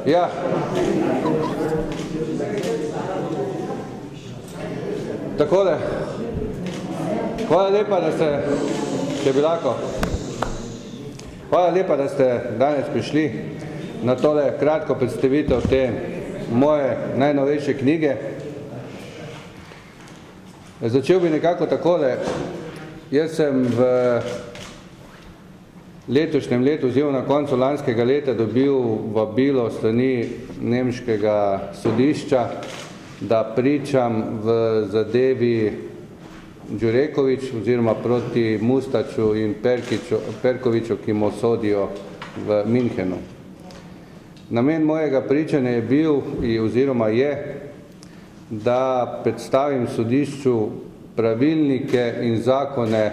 Ja. Takole. Hvala lepa, da ste, če bi lahko. Hvala lepa, da ste danes prišli na tole kratko predstavitev te moje najnovejše knjige. Začel bi nekako takole. Jaz sem v letošnjem letu, oziroma na koncu lanskega leta, dobil vabilo strani nemškega sodišča, da pričam v zadevi Đureković, oziroma proti Mustaču in Perkoviću, ki mu sodijo v Münchenu. Namen mojega pričanja je bil, oziroma je, da predstavim sodišču pravilnike in zakone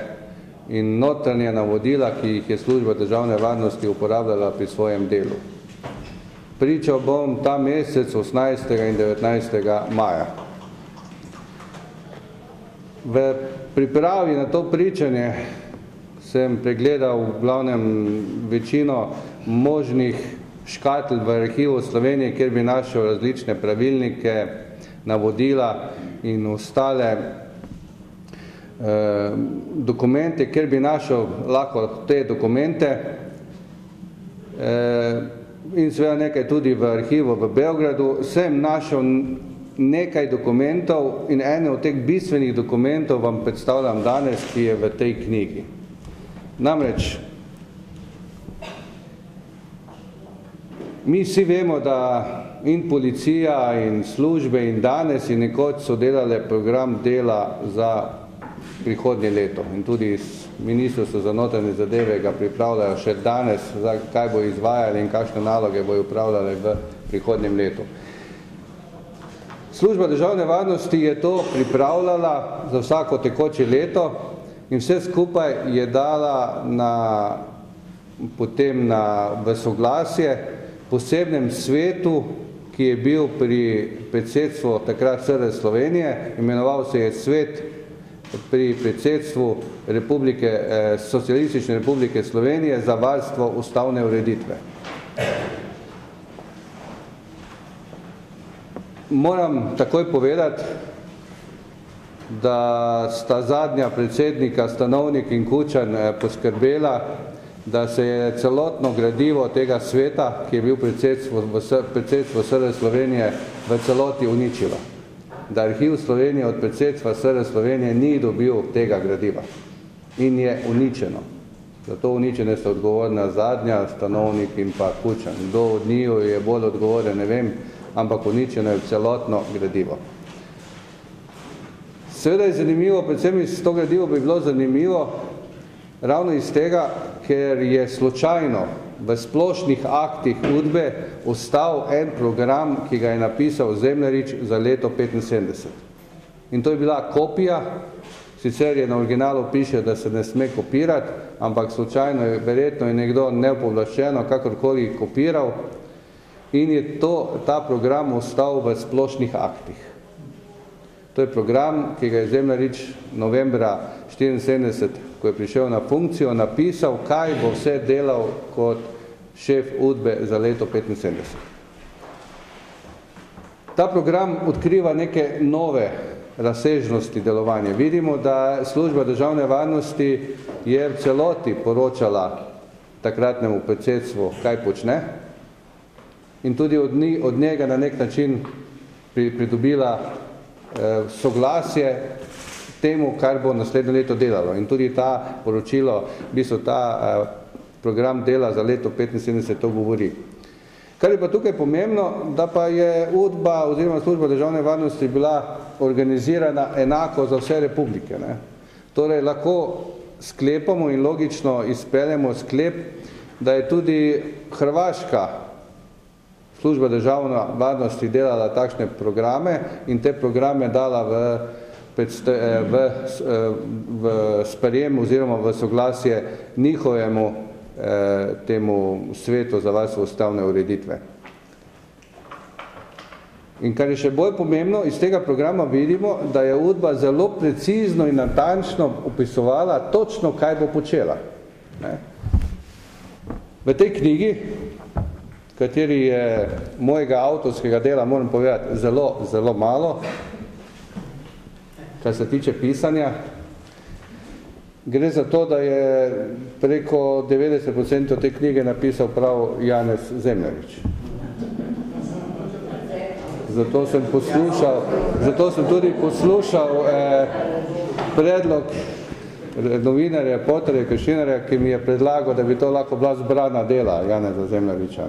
in notranje navodila, ki jih je služba državne varnosti uporabljala pri svojem delu. Pričal bom ta mesec 18. in 19. maja. V pripravi na to pričanje sem pregledal v glavnem večino možnih škatl v arhivu Slovenije, kjer bi našel različne pravilnike, navodila in ostale dokumente, kjer bi našel lahko te dokumente in seveda nekaj tudi v arhivu v Beogradu. Sem našel nekaj dokumentov in ene od teh bistvenih dokumentov vam predstavljam danes, ki je v tej knjigi. Namreč, mi vsi vemo, da in policija in službe in danes in nekoč so delale program dela za prihodnje leto. In tudi Ministrstvo za notranje zadeve ga pripravljajo še danes, kaj bo izvajali in kakšne naloge bojo upravljali v prihodnjem letu. Služba državne varnosti je to pripravljala za vsako tekoče leto in vse skupaj je dala potem v soglasje posebnem svetu, ki je bil pri predsedstvu takrat SR Slovenije, imenoval se je svet pri predsedstvu Socialistične republike Slovenije za varstvo ustavne ureditve. Moram takoj povedati, da sta zadnja predsednika, Stanovnik in Kučan, poskrbela, da se je celotno gradivo tega sveta, ki je bil predsedstvo SR Slovenije, v celoti uničilo. Da arhiv Slovenije od predsedstva SR Slovenije ni dobil tega gradiva in je uničeno. Za to uničenje sta odgovorna zadnja, Stanovnik in pa Kučan. Kdo od njiju je bolj odgovoren, ne vem, ampak uničeno je celotno gradivo. Seveda je zanimivo, predvsem iz to gradivo bi bilo zanimivo, ravno iz tega, ker je slučajno v splošnih aktih UDBE ostal en program, ki ga je napisal Zemljarič za leto 1975. In to je bila kopija, sicer je na originalu piše, da se ne sme kopirati, ampak slučajno je, verjetno je nekdo nepovlaščeno, kakorkoli kopiral in je ta program ostal v splošnih aktih. To je program, ki ga je Zemljarič novembra 1974, ko je prišel na funkcijo, napisal, kaj bo vse delal kot šef UDBE za leto 1975. Ta program odkriva neke nove razsežnosti delovanja. Vidimo, da služba državne varnosti je v celoti poročala takratnemu predsedstvu, kaj počne, in tudi od njega na nek način pridobila soglasje temu, kar bo naslednje leto delalo. In tudi ta poročilo, v bistvu ta program dela za leto 1975 to govori. Kar je pa tukaj pomembno, da pa je UDBA oziroma služba državne varnosti bila organizirana enako za vse republike. Torej lahko sklepamo in logično izpeljemo sklep, da je tudi Hrvaška služba državne varnosti delala takšne programe in te programe dala v sprejem oziroma v soglasje njihovemu temu svetu za varstvo ustavne ureditve. In kar je še bolj pomembno, iz tega programa vidimo, da je UDBA zelo precizno in natančno opisovala točno, kaj bo počela. V tej knjigi, kateri je mojega avtorskega dela, moram povedati, zelo, zelo malo, kar se tiče pisanja, gre za to, da je preko 90% te knjige napisal prav Janez Zemljarič. Zato sem tudi poslušal predlog novinarja, reporterja, Kršinarja, ki mi je predlagal, da bi to lahko bila zbrana dela Janeza Zemljariča.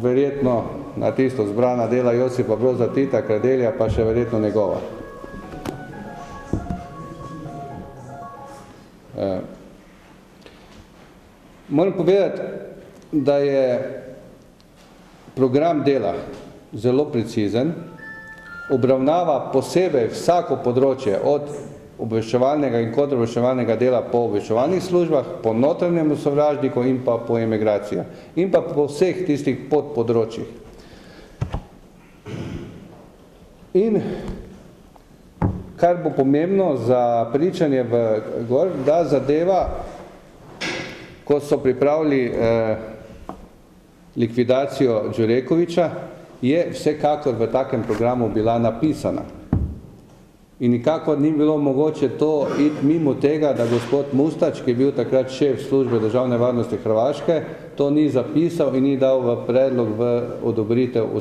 Verjetno na tisto zbrana dela Josipa Broza Tita, Kradelja, pa še verjetno njegova. Moram povedati, da je program dela zelo precizen, obravnava posebej vsako področje od obveščevalnega in kontraobveščevalnega dela po obveščevalnih službah, po notranjem sovražniku in pa po emigracijah in pa po vseh tistih podpodročjih. In kar bo pomembno za pričanje v gor, da zadeva, ko so pripravili likvidacijo Đurekovića, je vsekakor v takem programu bila napisana. In nikakor ni bilo mogoče to iti mimo tega, da gospod Mustač, ki je bil takrat šef službe državne varnosti Hrvaške, to ni zapisal in ni dal v predlog v odobritev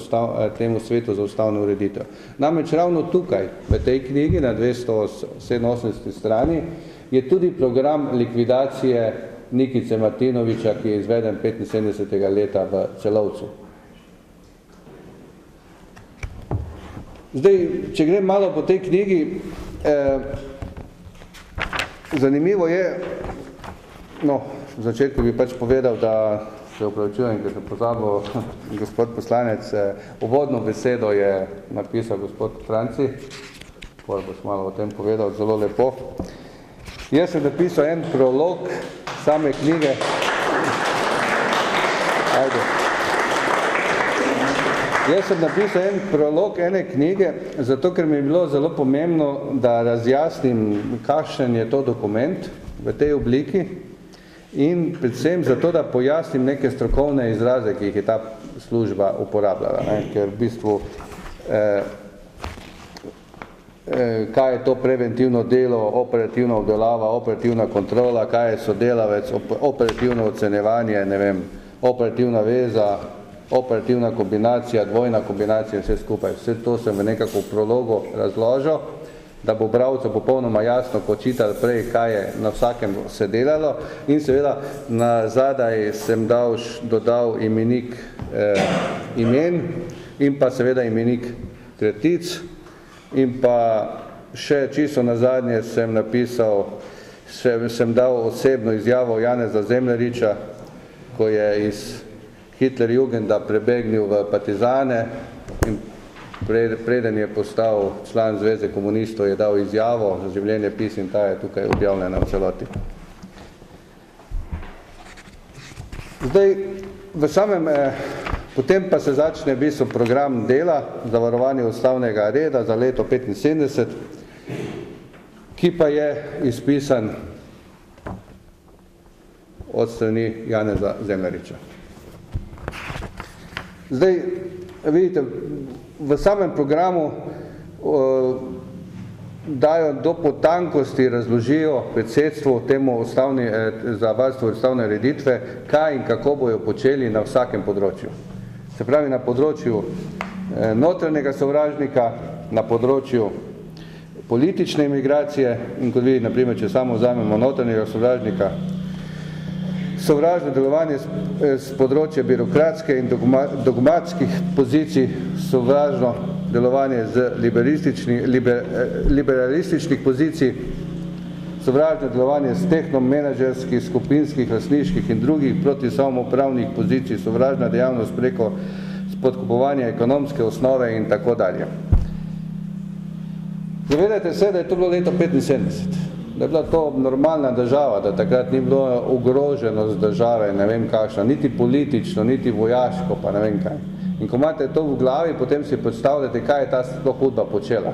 temu svetu za ustavno ureditev. Namreč ravno tukaj, v tej knjigi na 287. strani, je tudi program likvidacije Nikice Martinovića, ki je izveden 75. leta v Celovcu. Zdaj, če grem malo po tej knjigi, zanimivo je, no, v začetku bi pač povedal, da se opravičujem, ker sem pozabil, gospod poslanec, uvodno besedo je napisal gospod Franci, pol boš malo o tem povedal, zelo lepo. Jaz sem napisal en prolog same knjige. Ajde. Jaz sem napisal en prolog ene knjige, zato ker mi je bilo zelo pomembno, da razjasnim, kakšen je to dokument v tej obliki in predvsem zato, da pojasnim neke strokovne izraze, ki jih je ta služba uporabljala. Ker v bistvu, kaj je to preventivno delo, operativna obdelava, operativna kontrola, kaj je sodelavec, operativno ocenjevanje, ne vem, operativna veza, operativna kombinacija, dvojna kombinacija in vse skupaj. Vse to sem v nekako v prologu razložil, da bo bralcu popolnoma jasno počitali prej, kaj je na vsakem se delalo in seveda na zadaj sem dodal imenik imen in pa seveda imenik kratic in pa še čisto na zadnje sem napisal, sem dal osebno izjavo Janeza Zemljariča, ko je iz Hitlerjugenda prebegnil v partizane in preden je postal član Zveze komunistov, je dal izjavo za življenje pis in ta je tukaj objavljena v celoti. Zdaj, v samem, potem pa se začne v bistvu program dela za varovanje ustavnega reda za leto 75, ki pa je izpisan od strani Janeza Zemljariča. Zdaj, vidite, v samem programu dajo do potankosti, razložijo predsedstvu temu za varstvo ustavne ureditve, kaj in kako bojo počeli na vsakem področju. Se pravi, na področju notranjega sovražnika, na področju politične imigracije in kot vidi, naprimer, če samo vzamemo notranjega sovražnika, sovražno delovanje z področja birokratske in dogmatskih pozicij, sovražno delovanje z liberalističnih pozicij, sovražno delovanje z tehnomenedžerskih, skupinskih, lastniških in drugih proti samoupravnih pozicij, sovražna dejavnost preko spodkupovanja ekonomske osnove in tako dalje. Zavedajte se, da je to bilo leto 75. Da je bila to normalna država, da takrat ni bilo ogroženost države, ne vem kakšna, niti politično, niti vojaško, pa ne vem kaj. In ko imate to v glavi, potem si predstavljate, kaj je ta sploh hudba počela.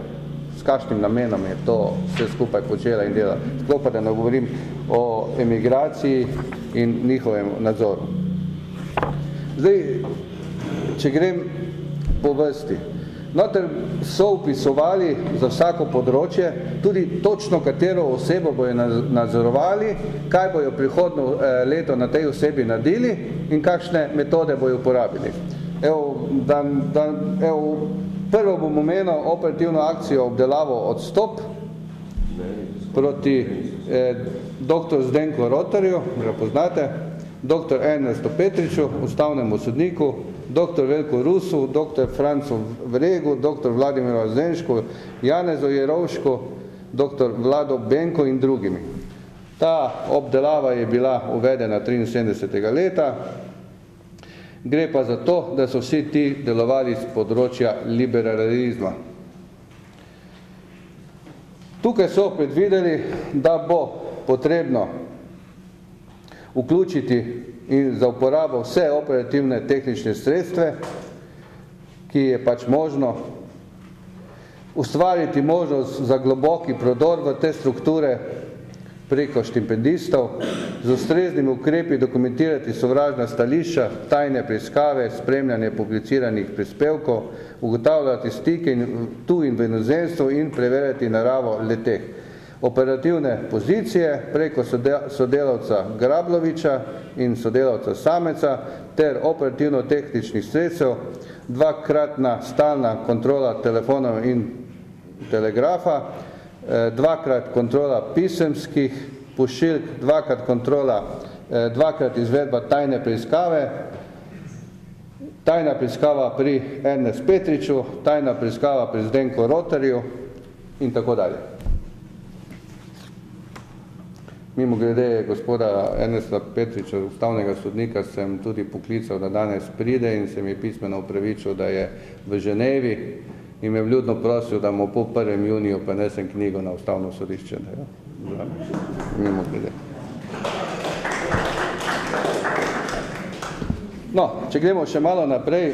s kakšnim namenom je to vse skupaj počela in dela. Sploh pa da ne govorim o emigraciji in njihovem nadzoru. Zdaj, če grem po vrsti. Noter so vpisovali za vsako področje tudi točno katero osebo bojo nadzorovali, kaj bojo prihodno leto na tej osebi naredili in kakšne metode bojo uporabili. Prvo bom omenil operativno akcijo obdelavo odstop proti dr. Zdenku Rotarju, ga poznate, dr. Ernestu Petriču, ustavnemu sodniku, dr. Veljku Rusu, dr. Francu Vregu, dr. Vladimiru Zenšku, Janezu Jerovšku, dr. Vlado Benko in drugimi. Ta obdelava je bila uvedena 73. leta. Gre pa za to, da so vsi ti delovali z področja liberalizma. Tukaj so predvideli, da bo potrebno vključiti in za uporabo vse operativne tehnične sredstve, ki je pač možno, ustvariti možnost za globoki prodor v te strukture preko štipendistov, z ustreznimi ukrepi dokumentirati sovražna stališča, tajne preiskave, spremljanje publiciranih prispevkov, ugotavljati stike tu in v inozemstvu in preverjati naravo le-teh. Operativne pozicije preko sodelavca Grabloviča in sodelavca Sameca ter operativno-tehničnih sredstev, dvakratna stalna kontrola telefonov in telegrafa, dvakrat kontrola pisemskih pošiljk, dvakrat izvedba tajne preiskave, tajna preiskava pri Ernestu Petriču, tajna preiskava pri Zdenku Rotarju in tako dalje. Mimo grede gospoda Ernesta Petriča, ustavnega sodnika, sem tudi poklical, da danes pride in se mi je pismeno opravičil, da je v Ženevi in me vljudno prosil, da mu po 1. juniju prenesem knjigo na ustavno sodišče. Mimo grede. No, če gremo še malo naprej,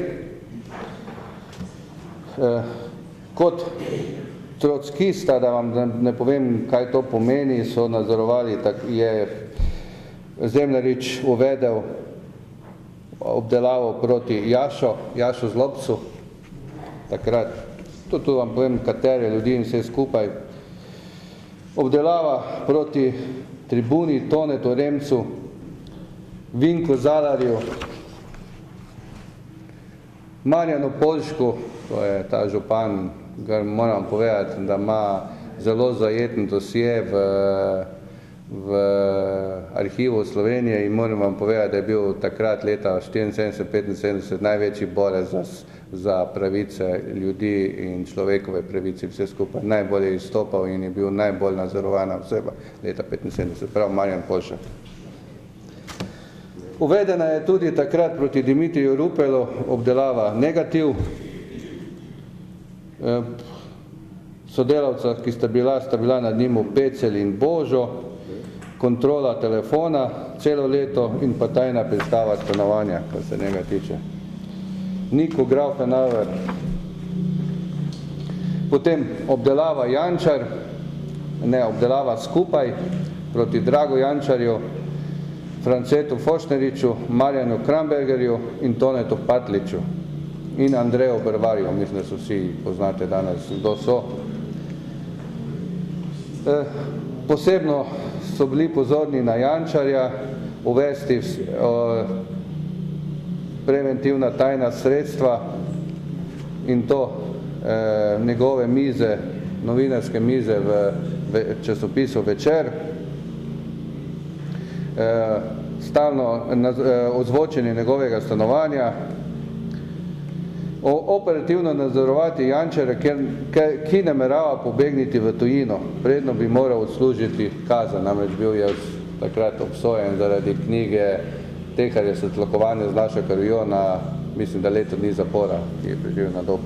kot trockista, da vam ne povem, kaj to pomeni, so nadzorovali, je Zemljarič uvedel obdelavo proti Jašu Zlobcu, takrat, tudi vam povem, katere ljudi in vse skupaj, obdelava proti Tribuni, Tonetu Remcu, Vinku Zalarju, Marjanu Poljšku, to je ta župan, moram povedati, da ima zelo zajeten dosje v arhivu Slovenije in moram vam povedati, da je bil takrat leta 74-75 največji borec za pravice ljudi in človekove pravice, vse skupaj najbolje izstopal in je bil najbolj nadzorovana oseba leta 75, prav Marjan Poljšak. Uvedena je tudi takrat proti Dimitriju Rupelu obdelava negativ, sodelavca, ki sta bila nad njim Pecel in Božo, kontrola telefona celo leto in pa tajna preiskava stanovanja, kar se njega tiče. Niko Graufenauer, potem obdelava Jančar, obdelava skupaj proti Dragu Jančarju, Francetu Fošneriču, Marjanu Krambergerju in Tonetu Patliču in Andreju Brvarju, mislim, da so vsi poznate danes, kdo so. Posebno so bili pozorni na Jančarja, uvesti preventivna tajna sredstva in to njegove mize, novinarske mize v časopisu Večer, stalno ozvočenje njegovega stanovanja, operativno nadzorovati Jančarja, ki namerava pobegniti v tujino, predno bi moral odslužiti kazen, namreč bil je takrat obsojen zaradi knjige Teharje se tlakovanje z našo krvjo na, mislim, da leto dni zapora, ki je preživel na dobu.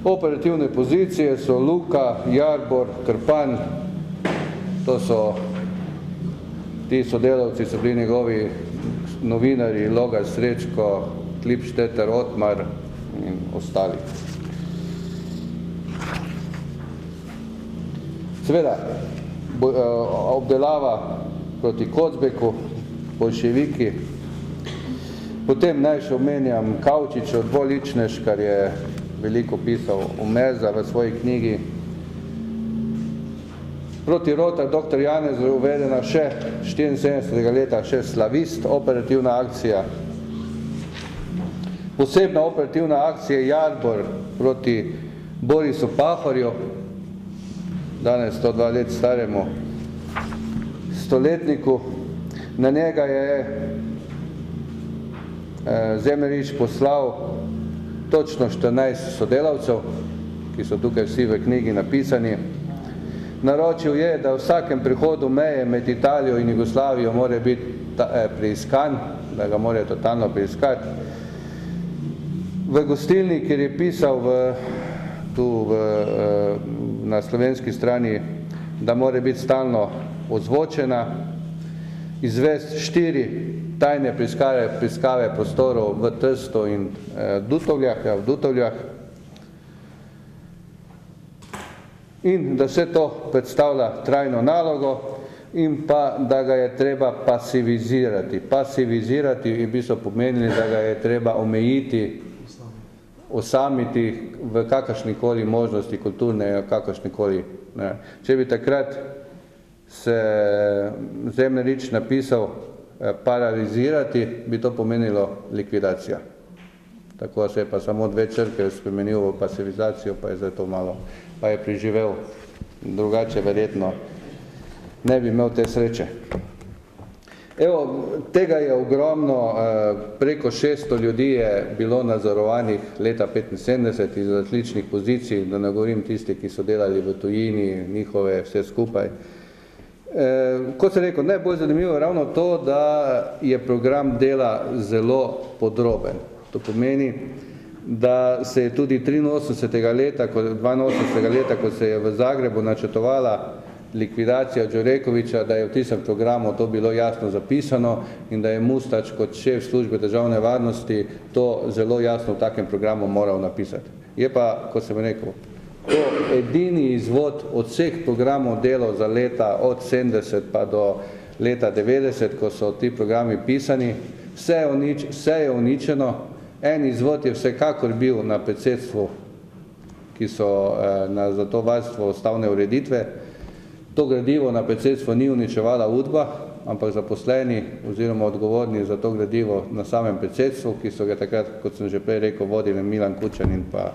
Operativne pozicije so Luka, Jarbor, Krpan, to so ti sodelavci, so bili njegovi novinarji, Logar Srečko, Klipšteter, Otmar in ostali. Seveda, obdelava proti Kocbeku, boljševiki, potem naj še omenjam Kavčičev dvoličnež, kar je veliko pisal o Meza v svoji knjigi. Proti Rotar dr. Janez je uvedena še 74. leta, še Slavist, operativna akcija. Posebna operativna akcija Jarbor proti Borisu Pahorju, danes 102 let staremu stoletniku. Na njega je Zemljarič poslal točno 14 sodelavcev, ki so tukaj vsi v knjigi napisani. Naročil je, da v vsakem prihodu meje med Italijo in Jugoslavijo mora biti preiskan, da ga mora totalno preiskati. V gostilni, kjer je pisal na slovenski strani, da mora biti stalno ozvočena, izvesti 4 tajne preiskave prostorov v Trstu in v Dutovljah, in da vse to predstavlja trajno nalogo in pa, da ga je treba pasivizirati. Pasivizirati in bi so pomenili, da ga je treba omejiti, osamiti v kakršnikoli možnosti kulturne, kakršnikoli. Če bi takrat se Zemljarič napisal paralizirati, bi to pomenilo likvidacija. Tako se je pa samo 2 črke spremenil v pasivizacijo, pa je zdaj to malo, pa je preživel, drugače verjetno ne bi imel te sreče. Evo, tega je ogromno, preko 600 ljudi je bilo nadzorovanih leta 1975 iz različnih pozicij, da ne govorim tisti, ki so delali v tujini, njihove vse skupaj. Kot sem rekel, najbolj zanimivo je ravno to, da je program dela zelo podroben. To pomeni, da se je tudi 82. leta, ko se je v Zagrebu načrtovala likvidacija Đurekovića, da je v tistem programu to bilo jasno zapisano in da je Mustač kot šef službe državne varnosti to zelo jasno v takem programu moral napisati. Je pa, kot sem rekel, to edini izvod od vseh programov delov za leta od 70 pa do leta 90, ko so ti programi pisani, vse je uničeno. En izvod je vsekakor bil na predsedstvu, ki so za to varstvo ustavne ureditve. To gradivo na predsedstvo ni uničevala UDBA, ampak zaposleni oziroma odgovorni za to gradivo na samem predsedstvu, ki so ga takrat, kot sem že prej rekel, vodili Milan Kučan in pa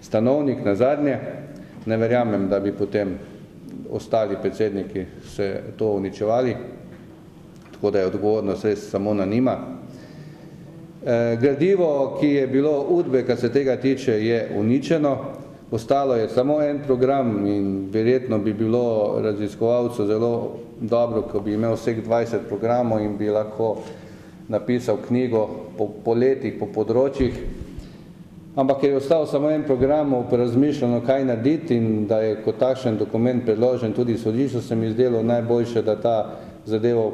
Stanovnik na zadnje. Ne verjamem, da bi potem ostali predsedniki se to uničevali, tako da je odgovornost res samo na njima. Gradivo, ki je bilo UDBE, kar se tega tiče, je uničeno. Ostalo je samo en program in verjetno bi bilo raziskovalcu zelo dobro, ko bi imel vseh 20 programov in bi lahko napisal knjigo po letih, po področjih. Ampak ker je ostal samo en program, razmišljeno, kaj narediti in da je kot takšen dokument predložen tudi sodišču, se mi zdelo najboljše, da ta zadevo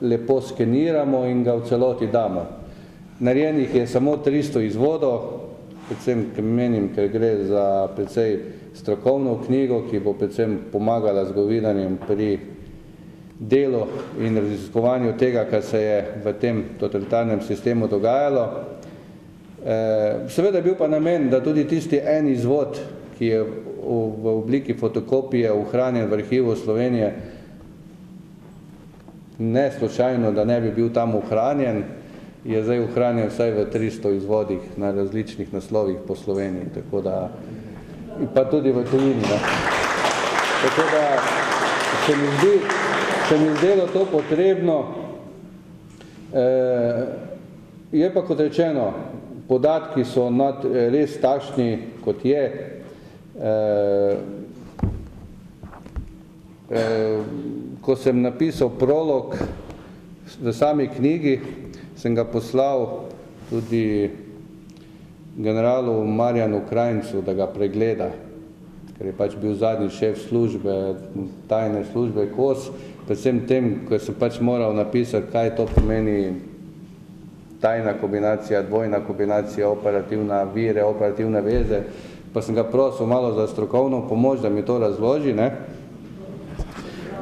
lepo skeniramo in ga v celoti damo. Narejenih je samo 300 izvodov, predvsem menim, ker gre za precej strokovno knjigo, ki bo predvsem pomagala zgodovinarjem pri delu in raziskovanju tega, kar se je v tem totalitarnem sistemu dogajalo. Seveda je bil pa namen, da tudi tisti en izvod, ki je v obliki fotokopije ohranjen v arhivu Slovenije, ne slučajno, da ne bi bil tam ohranjen, je zdaj ohranjen vsaj v 300 izvodih na različnih naslovih po Sloveniji, tako da, pa tudi v tujini. Tako da se mi zdelo to potrebno. Je pa, kot rečeno, podatki so res takšni, kot je. Ko sem napisal prolog v sami knjigi, sem ga poslal tudi generalu Marjanu Krajncu, da ga pregleda, ker je pač bil zadnji šef službe, tajne službe KOS, predvsem tem, ko sem pač moral napisati, kaj to pomeni tajna kombinacija, dvojna kombinacija, operativna vire, operativne veze, pa sem ga prosil malo za strokovno pomoč, da mi to razloži, ne?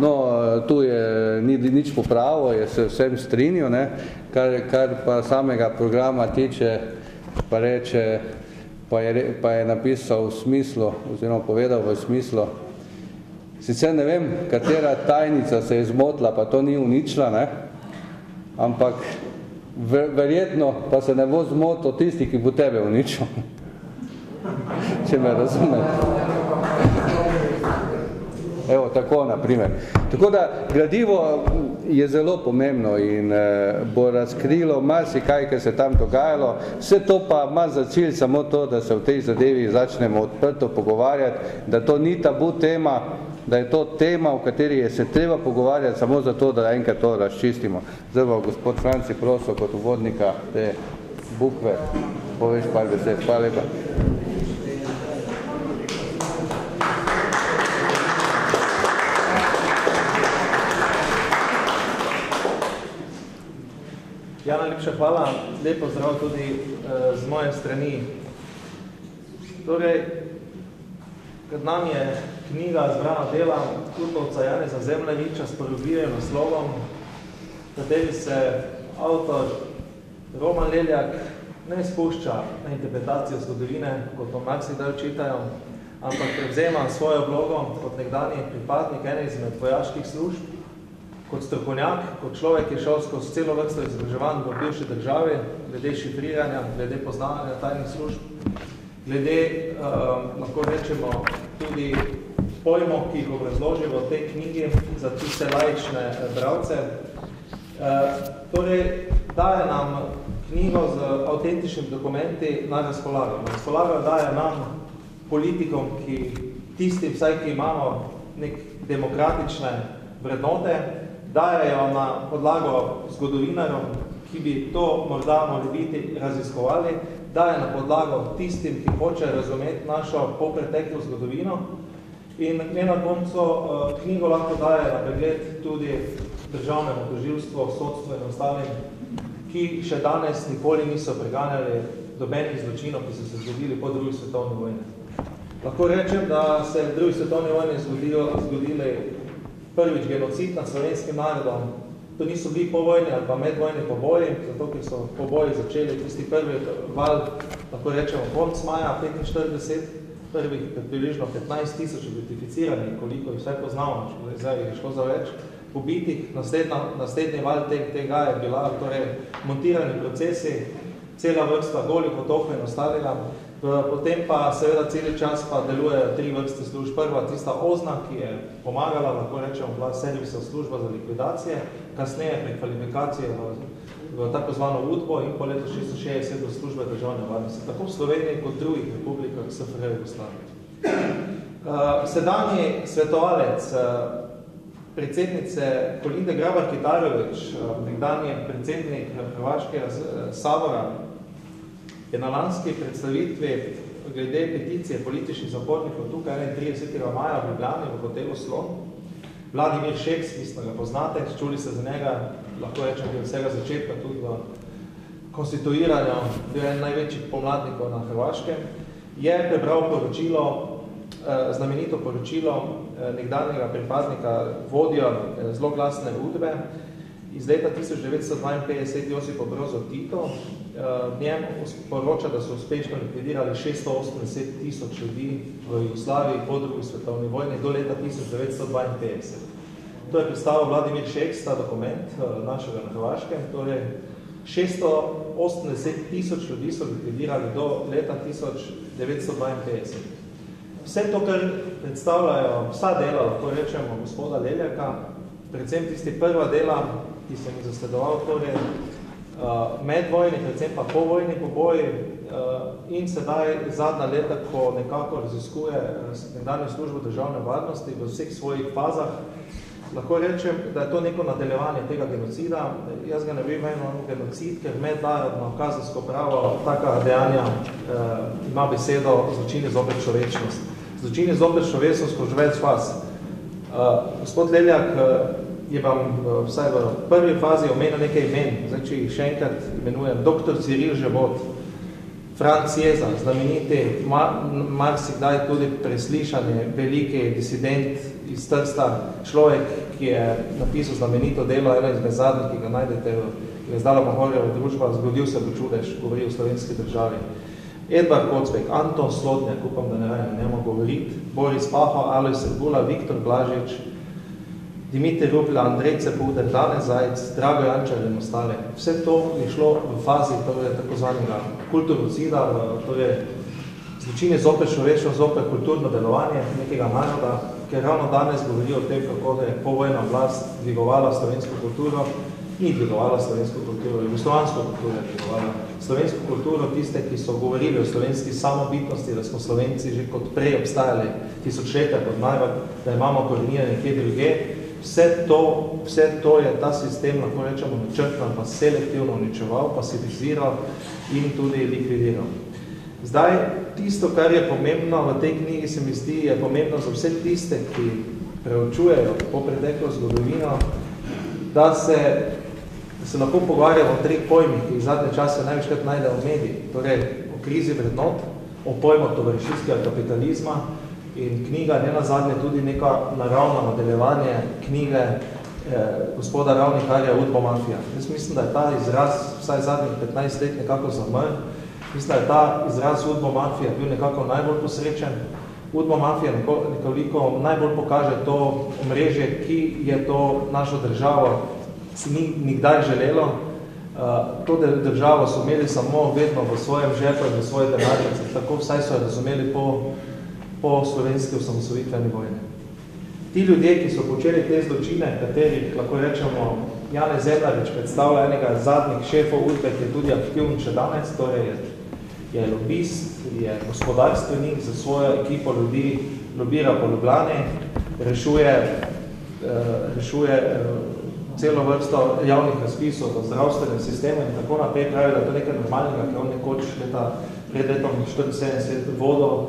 No, tu je nič popravo, je se vsem strinil, ne? Kar pa samega programa tiče, pa reče, pa je napisal v smislu, oziroma povedal v smislu, sicer ne vem, katera tajnica se je zmotila, pa to ni uničila, ne? Ampak verjetno pa se ne bo zmotil tisti, ki bo tebe uničil. Če me razumete. Evo, tako naprimer. Tako da gradivo je zelo pomembno in bo razkrilo marsikaj, kar se tam dogajalo. Vse to pa ima za cilj samo to, da se v tej zadevi začnemo odprto pogovarjati, da to ni tabu tema, da je to tema, v kateri je se treba pogovarjati samo zato, da enkrat to razčistimo. Zdaj bo gospod Franci prosil kot uvodnika te bukve. Poveš par besed. Hvala lepa. Ja, najlepša hvala. Lepo zdrav tudi z moje strani. Torej, pred nami je knjiga Zbrana dela Kurtovca Janeza Zemljaniča s podobivim naslovom, v kateri se avtor Roman Leljak ne spušča na interpretacijo zgodovine, kot to marsikdaj očitajo, ampak prevzema svojo vlogo kot nekdanji pripadnik ene izmed vojaških služb, kot strokovnjak, kot človek, ki je šel skozi celo vrsto izobraževanj v bivši državi, glede šifriranja, glede poznavanja tajnih služb, glede, lahko rečemo, tudi pojmov, ki jih obrazloži v tej knjigi za tiste laične bralce. Torej, daje nam knjigo z avtentičnimi dokumenti na razpolago. Na razpolago daje nam politikom, tistim, vsaj ki imamo nek demokratične vrednote, dajejo na podlago zgodovinarjem, ki bi to morda morali biti raziskovali, daje na podlago tistim, ki hočejo razumeti našo polpreteklo zgodovino in na koncu knjigo lahko daje na pregled tudi državnemu tožilstvu, sodstvu in ostalim, ki še danes nikoli niso preganjali dobenih zločinov, ki so se zgodili po drugi svetovni vojni. Lahko rečem, da se v drugi svetovni vojni zgodili prvič genocid nad slovenskim narodom. To niso bili povojni ali pa medvojni poboji, zato ker so poboji začeli tisti prvi val, lahko rečemo, konc maja 45, prvih približno 15 tisoč identificiranih, koliko jih vse poznamo, zdaj je šlo za več, pobitih. Naslednji val tega je bila torej montirani procesi, cela vrsta golih otokov in ostalega. Potem pa seveda celi čas pa delujejo 3 vrste služb. Prva, tista OZNA, ki je pomagala, lahko rečemo, bila servisna služba za likvidacije, kasneje prekvalifikacije v tako zvano UDBO in po letu 1966 v službe državne varnosti, tako v Sloveniji kot v drugih republikah SFRJ Jugoslavije. Sedanji svetovalec predsednice Kolinde Grabar-Kitarović, nekdanji predsednik Hrvaškega sabora, je na lanski predstavitvi glede peticije političnih zapornikov tukaj 31. maja v Ljubljani v hotelu Slon. Vladimir Šeks, mislim, ga poznate, čuli ste za njega, lahko rečem, od vsega začetka tudi v konstituiranju, bil je največjih pomladnikov na Hrvaškem, je prebral poročilo, znamenito poročilo nekdanjega pripadnika vodjo zloglasne UDBE iz leta 1952 Josipa Brozo Tito. V njem poroča, da so uspešno likvidirali 680 tisoč ljudi v Jugoslaviji po drugi svetovni vojni do leta 1952. To je predstavil Vladimir Šeks, ta dokument našega na Hrvaškem. Torej, 680 tisoč ljudi so likvidirali do leta 1952. Vse to, kar predstavljajo vsa dela, lahko rečemo, gospoda Leljaka, predvsem tisti prva dela, ki sem jih zasledoval, torej medvojni, predvsem pa povojni poboji in sedaj zadnja leta, ko nekako raziskuje nekdanjo službo državne varnosti v vseh svojih fazah, lahko rečem, da je to neko nadaljevanje tega genocida. Jaz ga ne bi imel genocid, ker mednarodno kazensko pravo taka dejanja ima besedo zločini zoper človečnost. Zločini zoper človečnost kot že več faz. Gospod Leljak je vam vsaj v prvi fazi omenil nekaj imen, zdaj, če jih še enkrat imenujem, dr. Ciril Žebot, Franz Jeza, znameniti, marsikdaj tudi preslišanje, veliki disident iz Trsta, človek, ki je napisal znamenito delo, eno izmed zadnjih, ki ga najdete, ki je zdala Pohorjeva družba, Zgodil se bo čudež, govori o slovenski državi. Edvard Kocbek, Anton Slodnjak, upam, da ne vem, nemo govoriti, Boris Paho, Alojz Srbula, Viktor Blažič, Dimitrij Rupla, Andrej Cepuder, Dane Zajec, Drago Jančar in ostale. Vse to je šlo v fazi tako zvanega kulturocida, zločini zoper človeštvo, zoper kulturno delovanje nekega naroda, ker ravno danes govori o tem, kako je povojna oblast dvigovala slovensko kulturo, ni dvigovala slovensko kulturo, jugoslovansko kulturo je dvigovala. Slovensko kulturo, tiste, ki so govorili o slovenski samobitnosti, da smo Slovenci že kot prej obstajali tisočletja kot narod, da imamo korenine nekje druge. Vse to je ta sistem, lahko rečemo, načrtno, pa selektivno uničeval, pasiviziral in tudi likvidiral. Zdaj, tisto, kar je pomembno v tej knjigi, se mi zdi, je pomembno za vse tiste, ki preučujejo po preteklo zgodovino, da se lahko pogovarjamo o treh pojmih, ki jih zadnje čase največkrat najdejo v mediji, torej o krizi vrednot, o pojmu tovarišijskega kapitalizma, in knjiga ne nazadnje tudi neka naravno nadaljevanje knjige gospoda Ravnikarja Udbo Mafija. Jaz mislim, da je ta izraz vsaj zadnjih 15 let nekako zamrl. Mislim, da je ta izraz Udbo Mafija bil nekako najbolj posrečen. Udbo Mafija nekoliko najbolj pokaže to omrežje, ki je to našo državo ni nikdaj želelo. To državo so imeli samo vedno v svojem žepu in v svoje denarnice. Tako vsaj so razumeli po slovenski osamosvojitveni vojni. Ti ljudje, ki so počeli te zločine, katerih, lahko rečemo, Janez Zemljarič predstavlja enega zadnjih šefov Udbe, ki je tudi aktivn še danes, torej je lobist, je gospodarstvenik, za svojo ekipo ljudi lobira po Ljubljani, rešuje celo vrsto javnih razpisov v zdravstvenem sistemu in tako naprej, pravi, da je to nekaj normalnega, ki je on nekoč pred letom 1974 vodil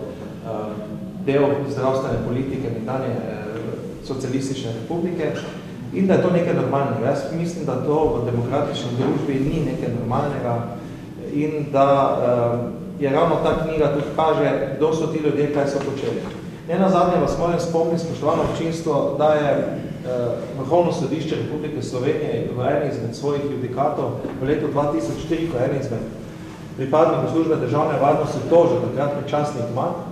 del zdravstvene politike nekdanje socialistične republike in da je to nekaj normalnega. Jaz mislim, da to v demokratični družbi ni nekaj normalnega in da je ravno ta knjiga tudi kaže, kdo so ti ljudje, kaj so počeli. Ne nazadnje vas moram spomniti, spoštovano občinstvo, da je Vrhovno sodišče Republike Slovenije v eni izmed svojih judikatov v letu 2003, ko je eni izmed pripadnikov službe državne varnosti tožil takratni častnik Mat,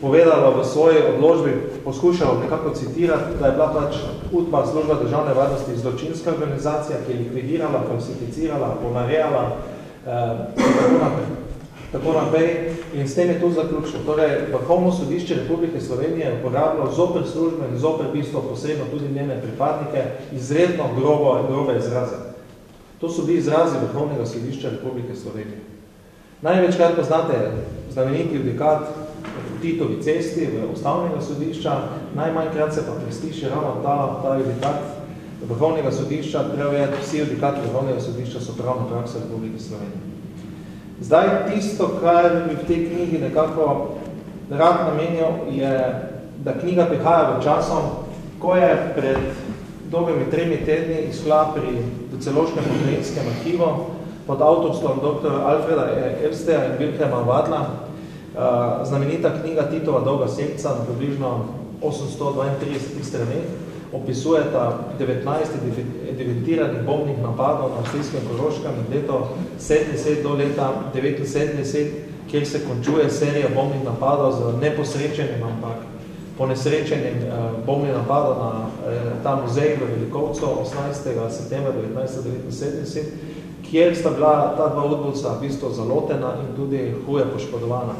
povedalo v svoji odložbi, poskušalo nekako citirati, da je bila pač UDBA, služba državne varnosti, zločinska organizacija, ki je likvidirala, falsificirala, ponarejala tako naprej in s tem je to zaključilo. Torej, Vrhovno sodišče Republike Slovenije je uporabljalo zoper službe in zoper bistvo posebno tudi njene pripadnike izredno grobe izraze. To so bili izrazi Vrhovnega sodišča Republike Slovenije. Največkrat poznate znameniti judikat Titovi cesti v ustavnega sodišča, najmanjkrat se pa presliši ravno ta judikat Vrhovnega sodišča, treba je, vsi judikati Vrhovnega sodišča so pravna praksa Republike Slovenije. Zdaj, tisto, kar bi v tej knjigi nekako rad namenil, je, da knjiga prihaja v časom, ko je pred dobrimi 3 tedni izšla pri Celoškem pokrajinskem arhivu pod avtorstvom dr. Alfreda Elsteja in Wilhelma Wadla, znamenita knjiga Titova dolga senca na približno 832 straneh, opisujeta 19 evidentiranih bombnih napadov na avstrijskem Koroškem od leta 70 do leta 79, kjer se končuje serija bombnih napadov z neposrečenim, ampak ponesrečenim bombnih napadov na ta muzej v Velikovcu 18. septembra 1979, kjer sta bila ta dva udbovca v bistvu zalotena in tudi huje poškodovana.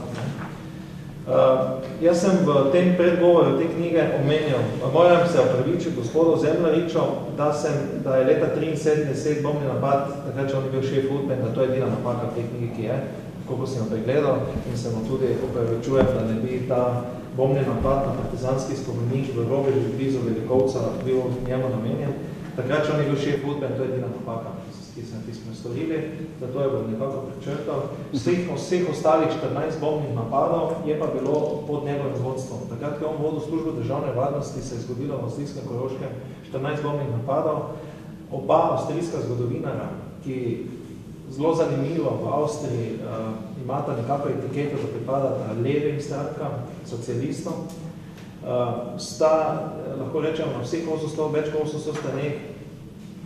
Jaz sem v tem predgovoru te knjige omenil, moram se opravičiti gospodu Zemljariču, da je leta 1973 bombni napad, takrat, če on je bil šef Udbe, da to je edina napaka v tej knjigi, ki je, kako sem jo pregledal in se mu tudi opravičujem, da ne bi ta bombni napad na partizanski spomenik v Robežu blizu Velikovca bil njemu namenjen. Takrat, če on je bil šef Udbe, to je edina napaka, ki smo storili, zato je bom nekako prečrtal. Vseh ostalih 14 bombnih napadov je pa bilo pod njegovim vodstvom. Takrat, ko je on vodil službo državne varnosti, se je zgodilo v avstrijskem Koroškem 14 bombnih napadov. Oba avstrijska zgodovinara, ki zelo zanimivo, v Avstriji imata nekako etiketo, da pripadata levim strankam, socialistom. Sta, lahko rečemo, na vseh 800, več kot 800 straneh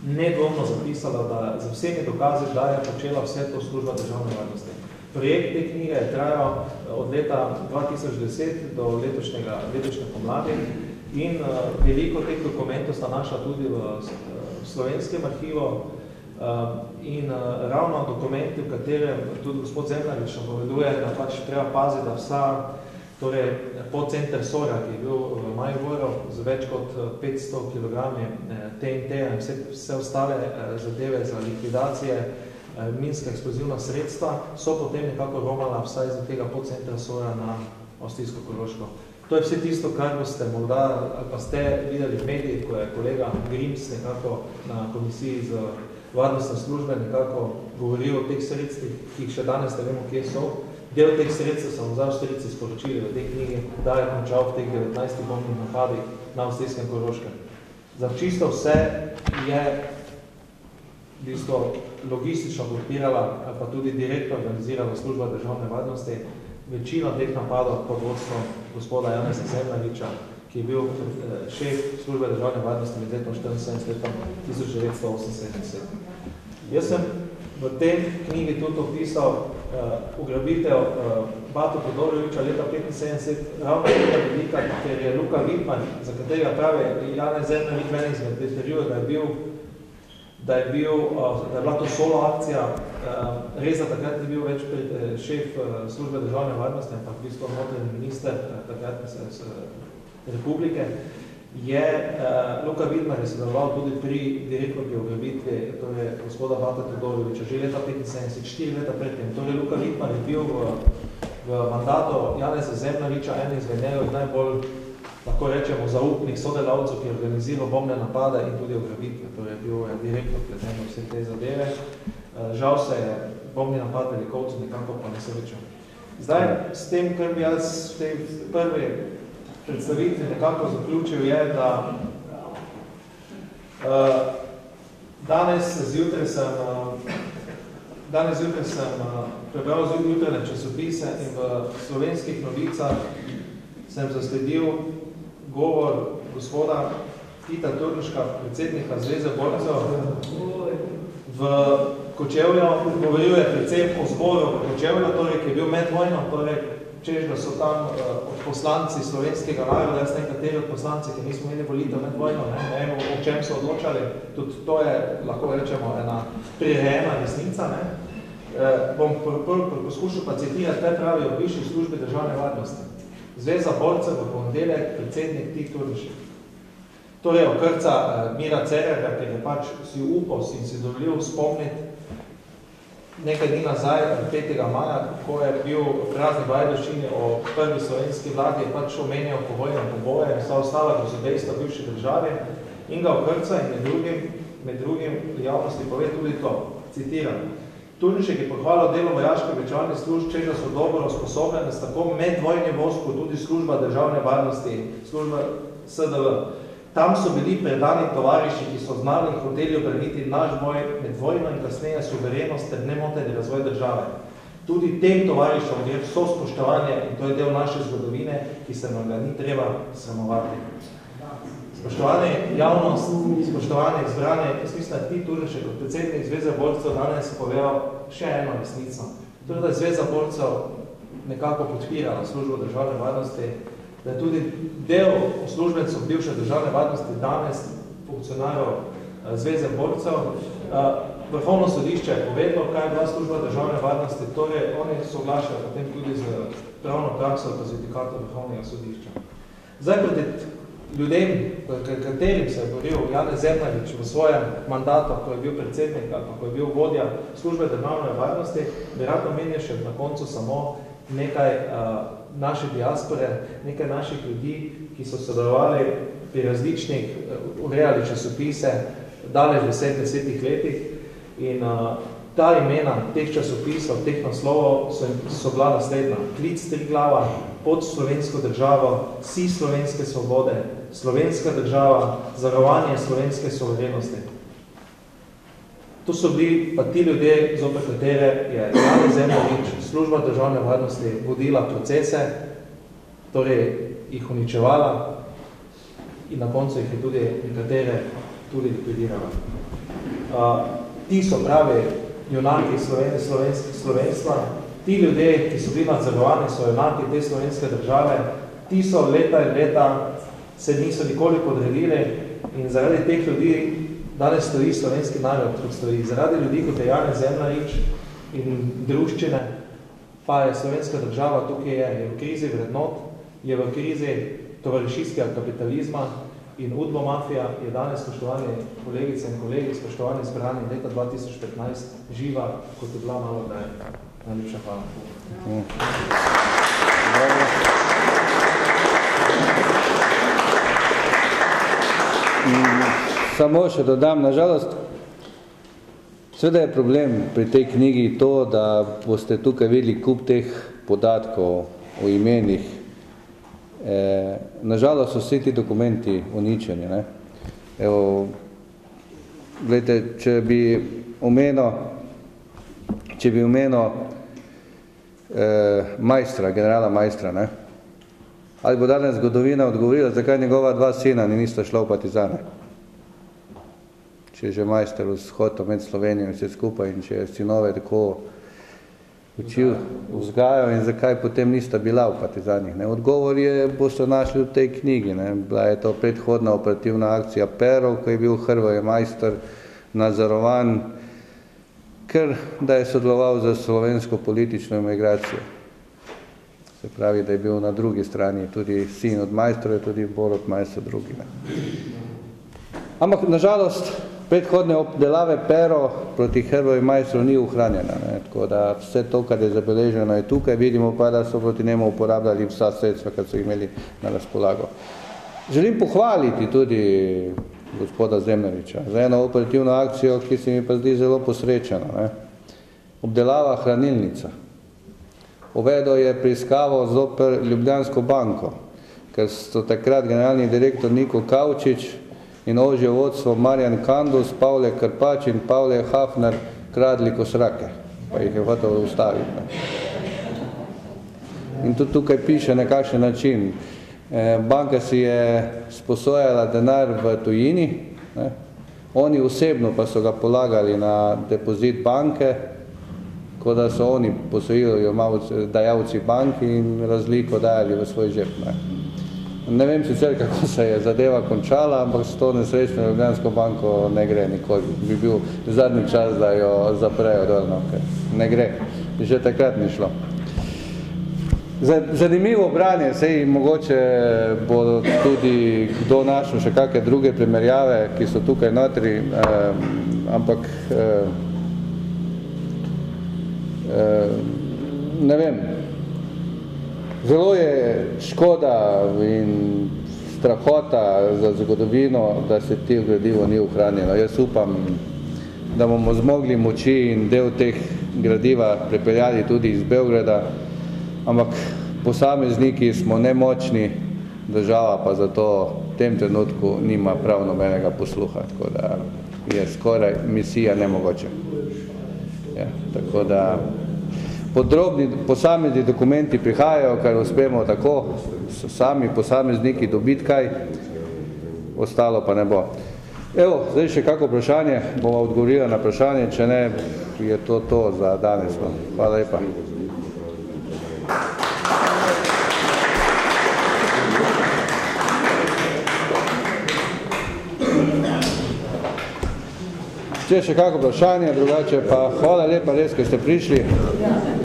nedvomno zapisala, da za vsemi dokazi, da je počela vse to služba državne varnosti. Projekt te knjige je trajal od leta 2010 do letošnje pomladi in veliko teh dokumentov sta našla tudi v slovenskem arhivu in ravno dokumenti, v katerem tudi gospod Zemljarič napoveduje, da pač treba paziti, da vsa podcenter Sora, ki je bil v Mariboru z več kot 500 kg TNT in vse ostale zadeve za likvidacije minska eksplozivna sredstva, so potem nekako romala vsaj za tega podcentra Sora na Avstrijsko-Koroško. To je vse tisto, kar boste morda, ali pa ste videli v medijih, ko je kolega Grims nekako na komisiji z varnostne službe nekako govoril o teh sredstvih, ki jih še danes ne vemo, kje so. Del teh sredstev so za Avstrijci sporočili v tej knjigi, da je končal v teh 19 bombnih napadih na Avstrijskem Koroškem. Za čisto vse je v bistvu logistično podpirala, ali pa tudi direktno organizirala služba državne varnosti. Večino teh napadov pod vodstvom gospoda Janeza Zemljariča, ki je bil šef službe državne varnosti med letom 1974 letom 1978. Jaz sem v tem knjigi tudi opisal ugrabitev Bato Todoroviča leta 1975, ravno tega velika, ker je Luka Wittmann, za katerega pravi Janez Zemljarič meni izmed intervjuje, da je bila to solo akcija, res da takrat ni bil več šef službe državne varnosti, ampak v bistvu notranji minister takrat republike, je Luka Wittmann je sodeloval tudi pri direktni ugrabitvi torej gospoda Bata Todoroviča že leta 1975, 4 leta predtem. Torej Luka Wittmann je bil v mandatu Janeza Zemljariča eden izmed njegovih najbolj, lahko rečemo, zaupnih sodelavcev, ki je organiziral bombne napade in tudi ugrabitve. Torej bil je direktno vpleten v vse te zadeve. Žal se je bombni napad velikovcev nekako pa nesrečal. Zdaj, s tem, kar bi jaz v tej prvi predstavitvi nekako zaključil, je, da danes zjutraj sem prebral jutrajne časopise in v slovenskih novicah sem zasledil govor gospoda Tita Turnška, predsednika Zveze borcev v Kočevju. Govoril je predvsem o zboru v Kočevju, torej, ki je bil med vojno, torej, češ, da so tam poslanci slovenskega naroda, jaz nekateri od poslanci, ki nismo imeli volitev med vojno, ne vem, o čem so odločali, tudi to je, lahko rečemo, ena prirejena resnica. Bom poskušal pa citirati, kaj pravi o višji službi državne varnosti. Zveza borcev v ponedeljek, predsednik Tit Turnšek. Torej okrca Mira Cererja, ker je pač si upal in si dovolil spomniti nekaj dni nazaj, 5. maja, ko je bil v razni Vajdoščini o prvi slovenski vladi, je pač omenjal povojne poboje in vsa ostala grozodejstva bivše države in ga okrca in med drugim javnosti pove tudi to, citiram. Turnšek je pohvalil delo vojaške večalnih služb, češ da so dobro usposobljene s tako medvojnim vozku tudi služba državne varnosti, služba SDV. Tam so bili predani tovariši, ki so znali in hoteli obraniti naš boj med vojno in kasneje suverenost ter nemoteni razvoj države. Tudi tem tovarišom gre vso spoštovanje in to je del naše zgodovine, ki se nam ga ni treba sramovati. Spoštovane javnost, spoštovane izbrane, jaz mislim, da Tit Turnšek kot predsednik Zveze borcev danes povedal še eno resnico. Torej, da je Zveza borcev nekako podpirala službo državne varnosti, da je tudi del uslužbencev bivše državne varnosti danes funkcionarov Zveze borcev. Vrhovno sodišče je povedalo, kaj je bila služba državne varnosti, torej oni soglašajo potem tudi z pravno prakso pa z judikatom Vrhovnega sodišča. Zdaj, proti ljudem, katerim se je boril Janez Zemljarič v svojem mandatu, ko je bil predsednik ali ko je bil vodja službe državne varnosti, bi rad omenil še na koncu samo nekaj naše diaspore, nekaj naših ljudi, ki so sodelovali pri različnih, urejali časopise, daleč v 70 letih in ta imena teh časopisov, teh naslovov so bila naslednja. Klic Triglava, Pod slovensko državo, Si slovenske svobode, Slovenska država, Zarovanje slovenske suverenosti. To so bili pa ti ljudje, zoper katere je Janez Zemljarič, služba državne varnosti, vodila procese, torej jih uničevala in na koncu jih je tudi nekatere tudi likvidirala. Ti so pravi junaki slovenstva, ti ljudje, ki so bili nadzorovani, so junaki te slovenske države, ti so leta in leta se niso nikoli podredili in zaradi teh ljudi danes stoji slovenski narod, kot stoji. Zaradi ljudi, kot je Janez Zemljarič in druščine, pa je slovenska država tukaj je v krizi vrednot, je v krizi tovarišijskega kapitalizma in udbomafija je danes, spoštovani kolegice in kolegi, spoštovani zbrani leta 2015, živa, kot je bila malo daj. Najlepša hvala. Samo še dodam, nažalost, seveda je problem pri tej knjigi to, da boste tukaj videli kup teh podatkov o imenih. Nažalost so vsi ti dokumenti uničeni. Ne? Evo, gledajte, če bi omenil Majstra, generala Majstra, ne? Ali bo danes zgodovina odgovorila, zakaj njegova dva sina nista šla v partizane? Če je že Majster vzhotel med Slovenijo in vse skupaj in če je sinove tako učil, vzgajal in zakaj potem nista bila v partizanih. Ne? Odgovor je, boste našli v tej knjigi. Ne? Bila je to predhodna operativna akcija Perov, ko je bil Hrvoje Majster nadzorovan, ker da je sodeloval za slovensko politično emigracijo. Se pravi, da je bil na drugi strani tudi sin od Majstorja, tudi Borut Majster drugi. Ne? Ampak, nažalost, predhodne obdelave Pero proti Hrvoju Majstru ni ohranjena. Ne? Tako da vse to, kar je zabeleženo, je tukaj. Vidimo pa, da so proti njemu uporabljali vsa sredstva, kar so imeli na razpolago. Želim pohvaliti tudi gospoda Zemljariča za eno operativno akcijo, ki se mi pa zdi zelo posrečena. Ne? Obdelava hranilnica. Uvedel je preiskavo zoper Ljubljansko banko, ker so takrat generalni direktor Niko Kavčič in ožje vodstvo Marjan Kandus, Pavle Krpač in Pavle Hafner kradli kosrake, pa jih je hotel ustaviti. Ne? In tudi tukaj piše na kakšen način. Banka si je sposojala denar v tujini, ne? Oni osebno pa so ga polagali na depozit banke, ko da so oni posojili dajalci banki in razliko dajali v svoj žep. Ne vem sicer, kako se je zadeva končala, ampak s to nesrečno Ljubljansko banko ne gre nikoli. Bi bil zadnji čas, da jo zaprejo dolno. Ne gre. Že takrat ni šlo. Zanimivo branje, sej mogoče bodo tudi kdo našel še kakšne druge primerjave, ki so tukaj notri, ampak ne vem. Zelo je škoda in strahota za zgodovino, da se ti gradivo ni ohranjeno. Jaz upam, da bomo zmogli moči in del teh gradiva pripeljali tudi iz Beograda, ampak posamezniki smo nemočni, država pa zato v tem trenutku nima prav nobenega posluha, tako da je skoraj misija nemogoče. Ja, tako da podrobni posamezni dokumenti prihajajo, kar uspemo tako sami posamezniki dobiti kaj, ostalo pa ne bo. Evo, zdaj še kako vprašanje, bomo odgovorili na vprašanje, če ne, je to za danes. Hvala lepa. Če še kako vprašanje, drugače pa hvala lepa res, ker ste prišli.